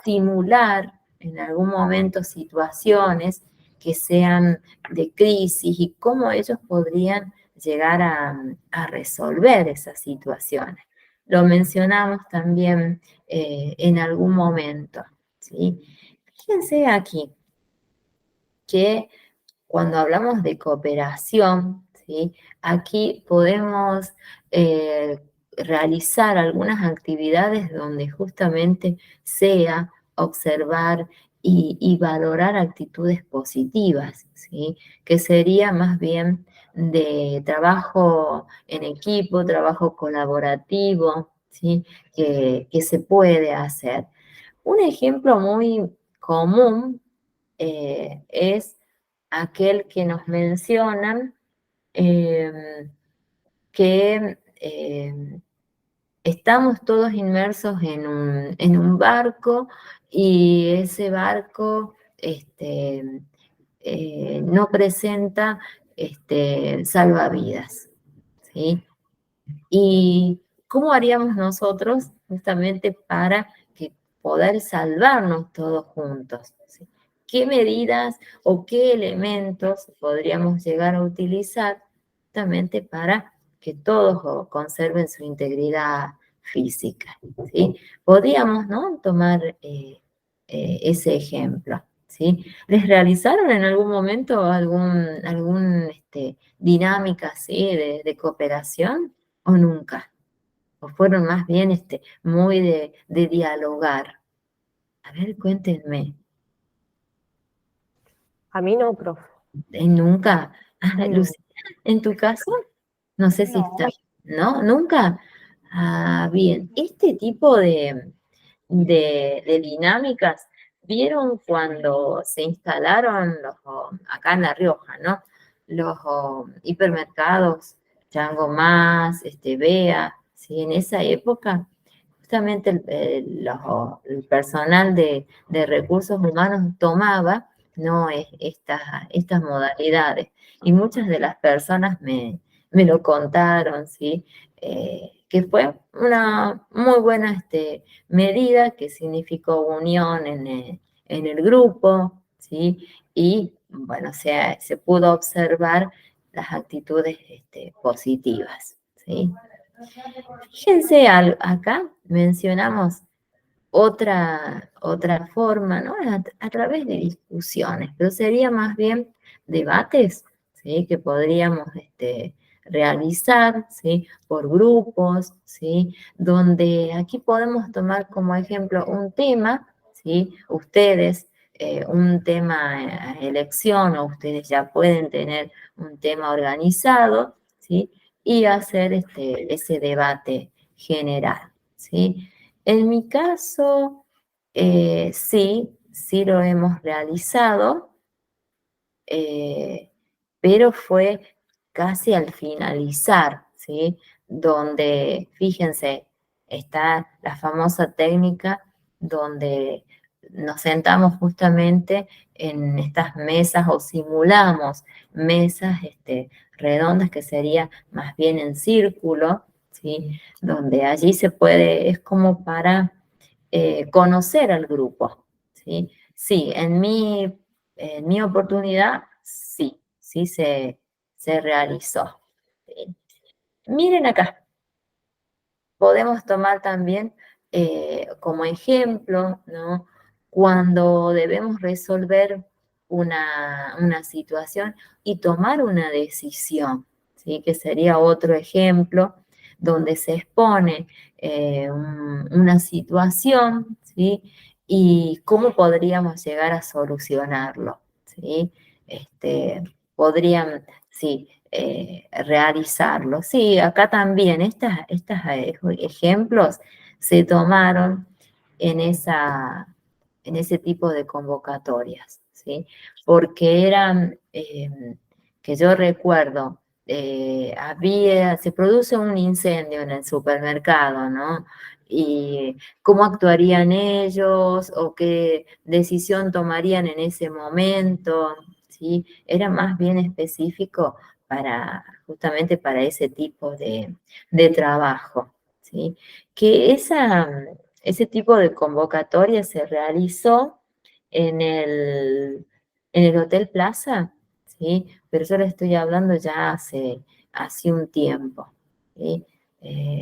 simular en algún momento situaciones que sean de crisis y cómo ellos podrían llegar a resolver esas situaciones. Lo mencionamos también en algún momento, ¿sí? Fíjense aquí que cuando hablamos de cooperación, ¿sí? Aquí podemos realizar algunas actividades donde justamente sea observar y valorar actitudes positivas, ¿sí? Que sería más bien de trabajo en equipo, trabajo colaborativo, ¿sí? Que se puede hacer. Un ejemplo muy común es aquel que nos mencionan que estamos todos inmersos en un barco y ese barco no presenta salvavidas, ¿sí? ¿Y cómo haríamos nosotros justamente para poder salvarnos todos juntos? ¿Sí? ¿Qué medidas o qué elementos podríamos llegar a utilizar justamente para que todos conserven su integridad física? ¿Sí? Podríamos, ¿no? Tomar ese ejemplo. ¿Sí? ¿Les realizaron en algún momento algún dinámica así de cooperación o nunca? ¿O fueron más bien muy de dialogar? A ver, cuéntenme. A mí no, profe. ¿Nunca? Ah, No. Lucía, ¿en tu caso? No sé si No, está. ¿No? ¿Nunca? Ah, bien. Este tipo de ¿vieron cuando se instalaron acá en La Rioja, ¿no? los hipermercados, Chango Más, Bea, ¿sí? En esa época, justamente el personal de recursos humanos tomaba, ¿no? Estas modalidades. Y muchas de las personas me lo contaron, ¿sí? Que fue una muy buena medida que significó unión en el grupo, ¿sí? Y bueno, se pudo observar las actitudes positivas, ¿sí? Fíjense, acá mencionamos otra forma, ¿no? A través de discusiones, pero sería más bien debates, ¿sí? Que podríamos realizar, ¿sí? Por grupos, ¿sí? Donde aquí podemos tomar como ejemplo un tema, ¿sí? Ustedes, un tema elección, o ustedes ya pueden tener un tema organizado, ¿sí? Y hacer ese debate general, ¿sí? En mi caso, sí lo hemos realizado, eh, pero fue casi al finalizar, ¿sí? Donde, fíjense, está la famosa técnica donde nos sentamos justamente en estas mesas o simulamos mesas redondas que sería más bien en círculo, ¿sí? Donde allí se puede, es como para conocer al grupo, ¿sí? Sí, en mi oportunidad, sí se realizó. ¿Sí? Miren acá, podemos tomar también como ejemplo, ¿no? Cuando debemos resolver una situación y tomar una decisión, ¿sí? Que sería otro ejemplo donde se expone una situación, ¿sí? Y cómo podríamos llegar a solucionarlo, ¿sí? Podrían, sí, realizarlo. Sí, acá también estos ejemplos se tomaron en en ese tipo de convocatorias, ¿sí? Porque eran, que yo recuerdo, se produce un incendio en el supermercado, ¿no? Y cómo actuarían ellos o qué decisión tomarían en ese momento, ¿sí? Era más bien específico justamente para ese tipo de trabajo, ¿sí? Que ese tipo de convocatoria se realizó en en el Hotel Plaza, ¿sí? Pero yo le estoy hablando ya hace un tiempo, ¿sí?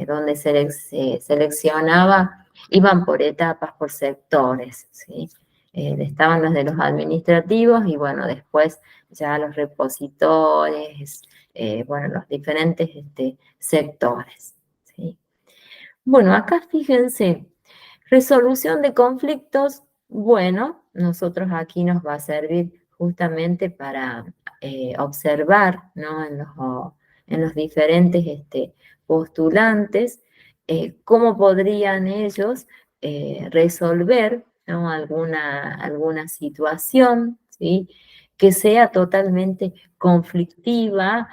Donde se seleccionaba, iban por etapas, por sectores, ¿sí? Estaban los de los administrativos y bueno, después ya los repositores, bueno, los diferentes sectores, ¿sí? Bueno, acá fíjense, resolución de conflictos, bueno, nosotros aquí nos va a servir justamente para observar, ¿no? En los diferentes postulantes, cómo podrían ellos resolver, ¿no? Alguna situación, ¿sí? Que sea totalmente conflictiva,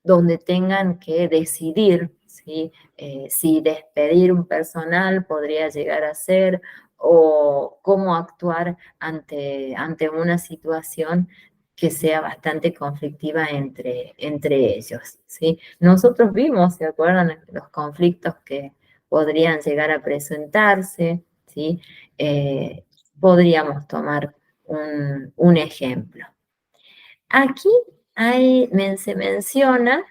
donde tengan que decidir, ¿sí? Si despedir un personal podría llegar a ser, o cómo actuar ante una situación que sea bastante conflictiva entre ellos, ¿sí? Nosotros vimos, ¿se acuerdan? Los conflictos que podrían llegar a presentarse, ¿sí? Eh, Podríamos tomar un ejemplo. Aquí se menciona,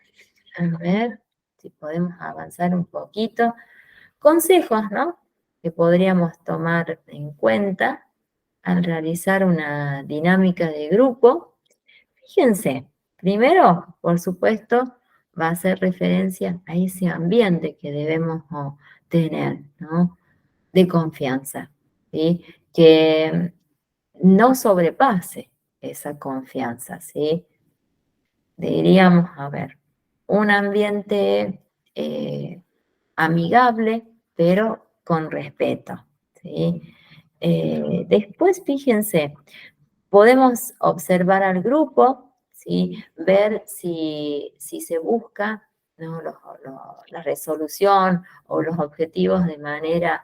a ver si podemos avanzar un poquito, consejos, ¿no? Que podríamos tomar en cuenta al realizar una dinámica de grupo. Fíjense, primero, por supuesto, va a hacer referencia a ese ambiente que debemos tener, ¿no? De confianza, ¿sí? Que no sobrepase esa confianza, ¿sí? Diríamos, a ver, un ambiente amigable, pero con respeto, ¿sí? Después, fíjense, podemos observar al grupo, ¿sí? Ver si se busca, ¿no? La resolución o los objetivos de manera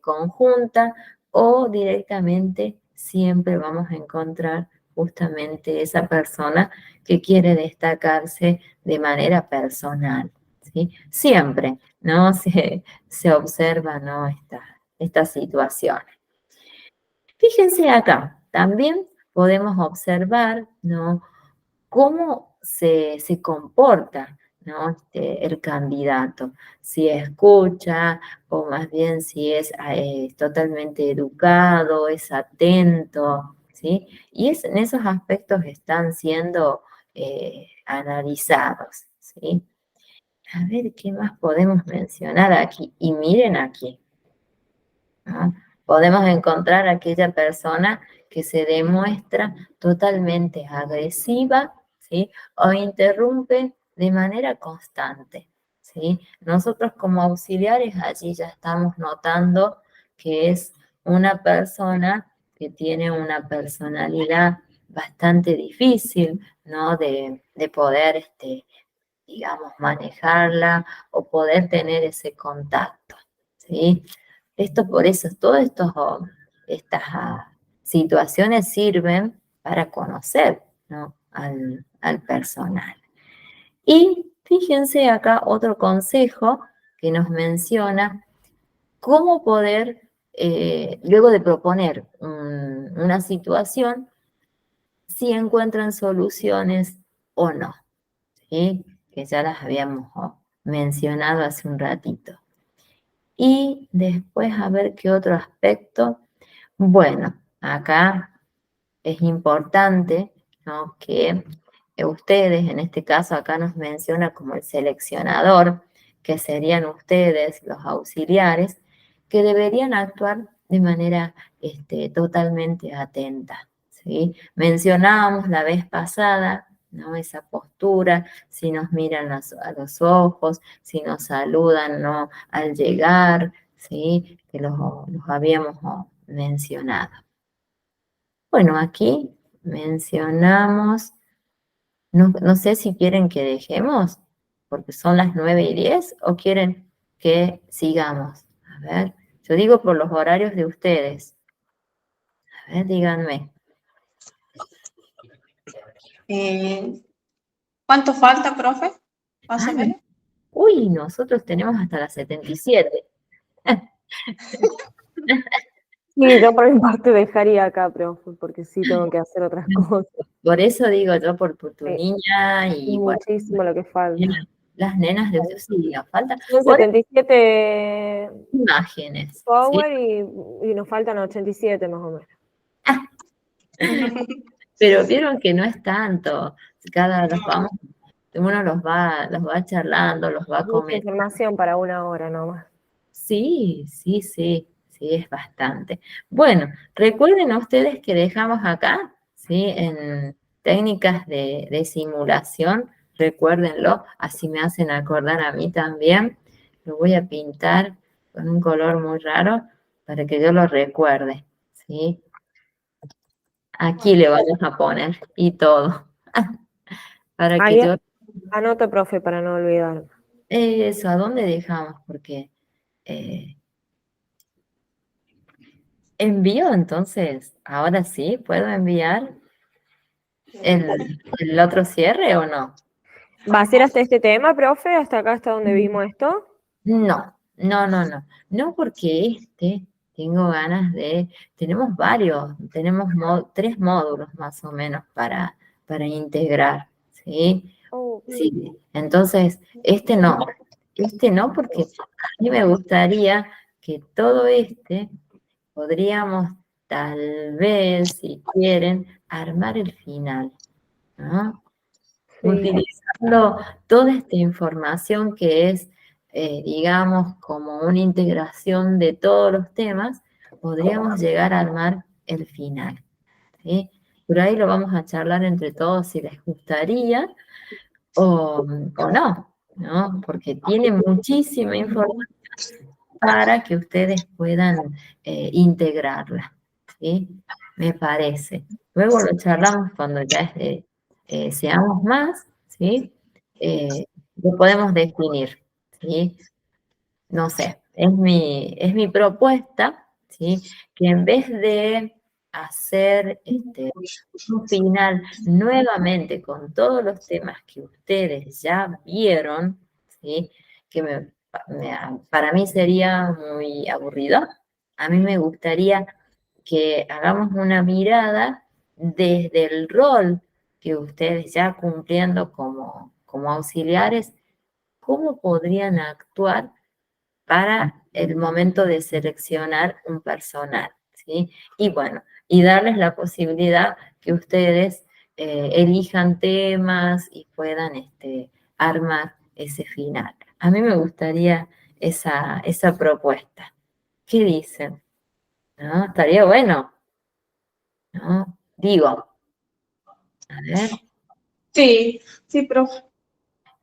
conjunta, o directamente siempre vamos a encontrar justamente esa persona que quiere destacarse de manera personal, ¿sí? Siempre, ¿no? Se observa, ¿no? Esta situación. Fíjense acá, también podemos observar, ¿no? Cómo se comporta, ¿no? El candidato, si escucha o más bien si es totalmente educado, es atento, ¿sí? Y en esos aspectos están siendo analizados, ¿sí? A ver, ¿qué más podemos mencionar aquí? Y miren aquí, ¿no? Podemos encontrar aquella persona que se demuestra totalmente agresiva, ¿sí? O interrumpe de manera constante, ¿sí? Nosotros como auxiliares allí ya estamos notando que es una persona que tiene una personalidad bastante difícil, ¿no? De poder, digamos, manejarla o poder tener ese contacto, ¿sí? Esto por eso, todas estas situaciones sirven para conocer, ¿no? al personal. Y fíjense acá otro consejo que nos menciona cómo poder, luego de proponer una situación, si encuentran soluciones o no, ¿sí? Que ya las habíamos mencionado hace un ratito. Y después a ver qué otro aspecto. Bueno, acá es importante, ¿no? Que ustedes, en este caso acá nos menciona como el seleccionador, que serían ustedes los auxiliares, que deberían actuar de manera totalmente atenta, ¿sí? Mencionábamos la vez pasada, ¿no? Esa postura, si nos miran a los ojos, si nos saludan, ¿no? Al llegar, ¿sí? Que los habíamos mencionado. Bueno, aquí mencionamos, no sé si quieren que dejemos, porque son las 9:10, o quieren que sigamos. A ver, yo digo por los horarios de ustedes. A ver, díganme. ¿Cuánto falta, profe? Más o menos. Uy, nosotros tenemos hasta las 77. Sí, yo por mi parte dejaría acá, profe, porque sí tengo que hacer otras cosas. Por eso digo yo, por tu Sí, niña y bueno, muchísimo lo que falta. las nenas de ustedes, sí, falta. Son Por 77 imágenes, ¿sí? power y nos faltan 87 más o menos. Pero vieron que no es tanto. Cada los vamos, uno los va charlando, los va Mucha comentando. información para una hora nomás. Sí, es bastante. Bueno, recuerden ustedes que dejamos acá, ¿sí? En técnicas de simulación, recuérdenlo, así me hacen acordar a mí también. Lo voy a pintar con un color muy raro para que yo lo recuerde, ¿sí? Aquí le vamos a poner y todo. Para que Ahí yo... anoto, profe, para no olvidar. Eso, ¿a dónde dejamos? Porque envío, entonces, ahora sí, ¿puedo enviar el otro cierre o no? ¿Va a ser hasta este tema, profe? ¿Hasta acá, hasta donde vimos esto? No, no, no, no. No porque tengo ganas tenemos varios, tenemos 3 módulos más o menos para integrar, ¿sí? Oh, Sí, entonces, este no porque a mí me gustaría que todo podríamos tal vez, si quieren, armar el final, ¿no? sí. Utilizando toda esta información que es, digamos, como una integración de todos los temas, podríamos llegar a armar el final, ¿sí? Por ahí lo vamos a charlar entre todos si les gustaría o no, ¿no? Porque tiene muchísima información para que ustedes puedan integrarla, ¿sí? Me parece. Luego lo charlamos cuando ya es seamos más, ¿sí? Lo podemos definir, ¿sí? No sé, es mi propuesta, ¿sí? Que en vez de hacer un final nuevamente con todos los temas que ustedes ya vieron, ¿sí? Que para mí sería muy aburrido. A mí me gustaría que hagamos una mirada desde el rol que ustedes ya cumpliendo como auxiliares, cómo podrían actuar para el momento de seleccionar un personal, ¿sí? Y bueno, y darles la posibilidad que ustedes elijan temas y puedan armar ese final. A mí me gustaría esa propuesta. ¿Qué dicen? ¿No? Estaría bueno, ¿no? Digo, a ver, Sí, sí, profe.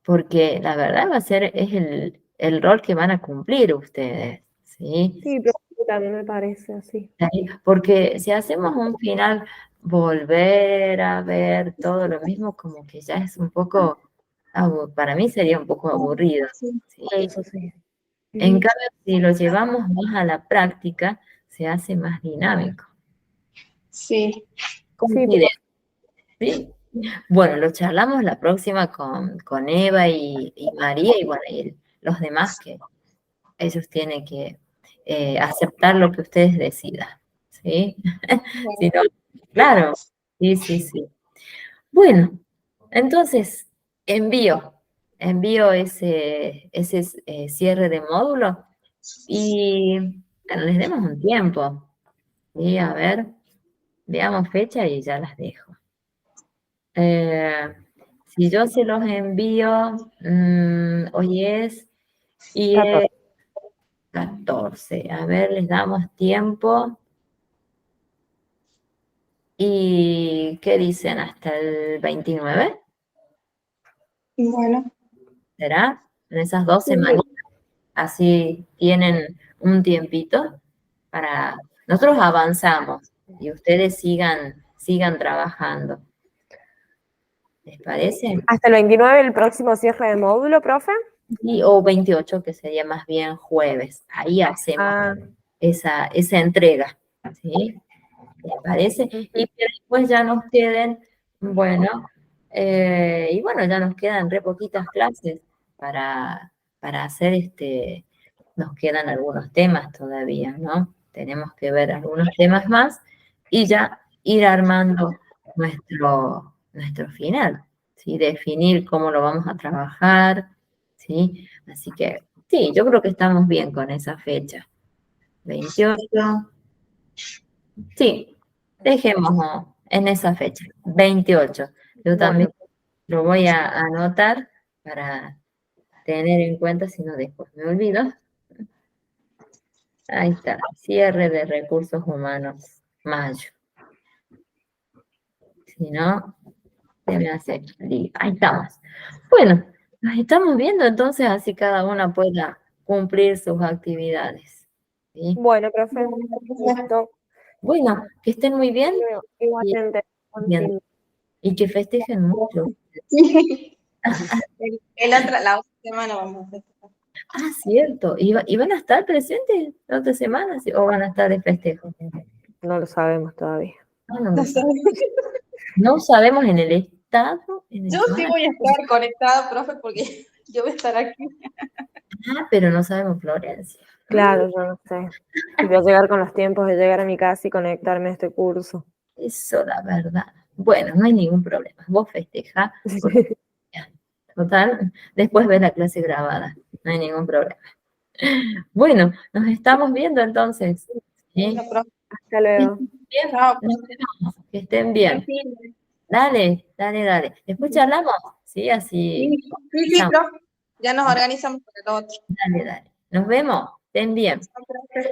porque la verdad es el rol que van a cumplir ustedes, ¿sí? Sí, pero también me parece así. Porque si hacemos un final, volver a ver todo lo mismo, como que ya es un poco, para mí sería un poco aburrido, Sí, ¿sí? Eso sí. En cambio, si lo llevamos más a la práctica, se hace más dinámico. sí. Sí, Coincide, ¿sí? Bueno, lo charlamos la próxima con Eva y María y bueno, y los demás que ellos tienen que aceptar lo que ustedes decidan, ¿sí? Si no, claro, sí, sí, sí. Bueno, entonces envío ese cierre de módulo y bueno, les demos un tiempo. Y a ver, veamos fecha y ya las dejo. Si yo se los envío, hoy y es 14. A ver, les damos tiempo. ¿Y qué dicen? ¿Hasta el 29? Bueno, ¿Será? En esas 2 sí, semanas. Así tienen un tiempito para... Nosotros avanzamos y ustedes sigan trabajando. ¿Les parece? hasta el 29 el próximo cierre de módulo, profe. O 28, que sería más bien jueves. Ahí hacemos Ah, esa entrega. ¿Sí? ¿Les parece? Y que después ya nos queden, bueno, y bueno, ya nos quedan re poquitas clases para hacer nos quedan algunos temas todavía, ¿no? Tenemos que ver algunos temas más y ya ir armando nuestro final, ¿sí? Definir cómo lo vamos a trabajar, ¿sí? Así que, sí, yo creo que estamos bien con esa fecha. 28. Sí, dejémoslo en esa fecha, 28. Yo también bueno, lo voy a anotar para tener en cuenta, si no después me olvido. Ahí está, cierre de recursos humanos, mayo. Si no, se me hace lío. Ahí estamos. Bueno, nos estamos viendo entonces, así cada una pueda cumplir sus actividades. ¿Sí? bueno, profe, bueno, profe. listo. Bueno, que estén muy bien y, Igualmente, buen bien, fin. y que festejen mucho. Sí. La otra semana vamos a festejar. Ah, cierto. ¿Y van a estar presentes la otra semana o van a estar de festejo? No lo sabemos todavía. Ah, no, No sé. no sabemos en el estado. Yo sí voy a estar conectada, profe, porque yo voy a estar aquí. Pero no sabemos Florencia. Claro, yo no sé. Y voy a llegar con los tiempos de llegar a mi casa y conectarme a este curso. Eso, la verdad. Bueno, no hay ningún problema. Vos festeja. Total, después ves la clase grabada. No hay ningún problema. Bueno, nos estamos viendo entonces. ¿Sí? Bueno, profe. Hasta luego. Bien, Chao, nos profe. vemos. Que estén Buen bien. fin. Dale, dale, dale. Después charlamos, ¿sí? Así. Sí, sí, profe. Ya nos organizamos para el otro. Dale, dale. Nos vemos. Estén bien. Chao, profe.